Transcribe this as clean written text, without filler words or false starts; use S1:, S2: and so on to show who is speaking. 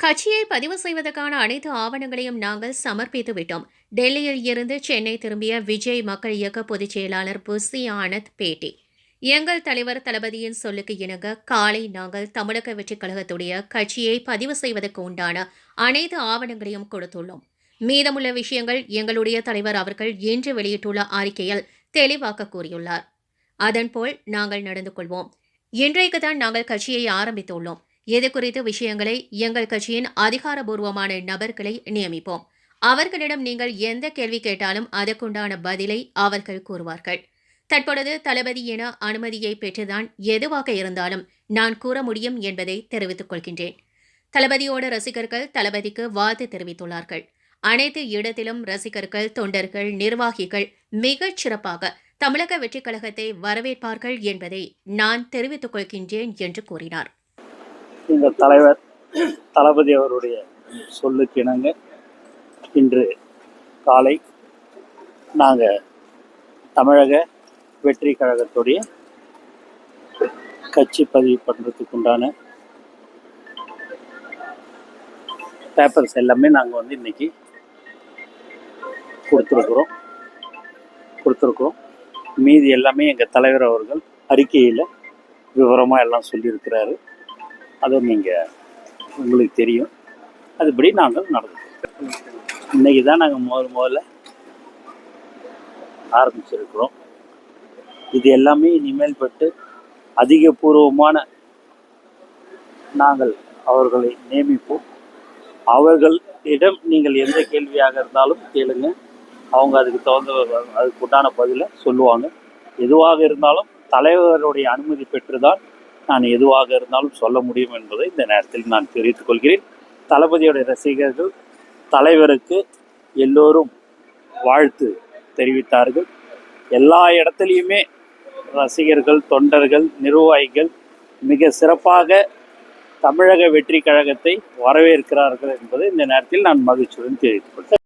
S1: கட்சியை பதிவு செய்வதற்கான அனைத்து ஆவணங்களையும் நாங்கள் சமர்ப்பித்து விட்டோம். டெல்லியில் இருந்து சென்னை திரும்பிய விஜய் மக்கள் இயக்க பொதுச் செயலாளர் புசி ஆனந்த் பேட்டி. எங்கள் தலைவர் தளபதியின் சொல்லுக்கு இணங்க காலை நாங்கள் தமிழக வெற்றிக் கழகத்துடைய கட்சியை பதிவு செய்வதற்கு உண்டான அனைத்து ஆவணங்களையும் கொடுத்துள்ளோம். மீதமுள்ள விஷயங்கள் எங்களுடைய தலைவர் அவர்கள் இன்று வெளியிட்டுள்ள அறிக்கையில் தெளிவாக கூறியுள்ளார். அதன்போல் நாங்கள் நடந்து கொள்வோம். இன்றைக்கு தான் நாங்கள் கட்சியை ஆரம்பித்துள்ளோம். இது குறித்த விஷயங்களை எங்கள் கட்சியின் அதிகாரபூர்வமான நபர்களை நியமிப்போம். அவர்களிடம் நீங்கள் எந்த கேள்வி கேட்டாலும் அதற்குண்டான பதிலை அவர்கள் கூறுவார்கள். தற்பொழுது தளபதி என அனுமதியை பெற்றுதான் எதுவாக இருந்தாலும் நான் கூற முடியும் என்பதை தெரிவித்துக் கொள்கின்றேன். தளபதியோட ரசிகர்கள் தளபதிக்கு வாழ்த்து தெரிவித்துள்ளார்கள். அனைத்து இடத்திலும் ரசிகர்கள், தொண்டர்கள், நிர்வாகிகள் மிகச் சிறப்பாக தமிழக வெற்றிக் கழகத்தை வரவேற்பார்கள் என்பதை நான் தெரிவித்துக் கொள்கின்றேன் என்று கூறினார்.
S2: எங்கள் தலைவர் தளபதி அவருடைய சொல்லுக்கு இணங்க இன்று காலை நாங்கள் தமிழக வெற்றி கழகத்துடைய கட்சி பதிவு பண்ணுறதுக்கு உண்டான பேப்பர்ஸ் எல்லாமே நாங்கள் இன்றைக்கி கொடுத்துருக்குறோம். மீதி எல்லாமே எங்கள் தலைவர் அவர்கள் அறிக்கையில் விவரமாக எல்லாம் சொல்லியிருக்கிறாரு. அதை நீங்கள் உங்களுக்கு தெரியும். அதுபடி நாங்கள் நடந்துக்கிறோம். இன்றைக்கி தான் நாங்கள் முதல்ல ஆரம்பிச்சிருக்கிறோம். இது எல்லாமே இனிமேல் பட்டு அதிகபூர்வமான நாங்கள் அவர்களை நியமிப்போம். அவர்களிடம் நீங்கள் எந்த கேள்வியாக இருந்தாலும் கேளுங்க. அவங்க அதுக்கு உண்டான பதிலை சொல்லுவாங்க. எதுவாக இருந்தாலும் தலைவருடைய அனுமதி பெற்றுதான் நான் எதுவாக இருந்தாலும் சொல்ல முடியும் என்பதை இந்த நேரத்தில் நான் தெரிவித்துக் கொள்கிறேன். தளபதியுடைய ரசிகர்கள் தலைவருக்கு எல்லோரும் வாழ்த்து தெரிவித்தார்கள். எல்லா இடத்துலையுமே ரசிகர்கள், தொண்டர்கள், நிர்வாகிகள் மிக சிறப்பாக தமிழக வெற்றி கழகத்தை வரவேற்கிறார்கள் என்பதை இந்த நேரத்தில் நான் மகிழ்ச்சியுடன் தெரிவித்துக் கொள்கிறேன்.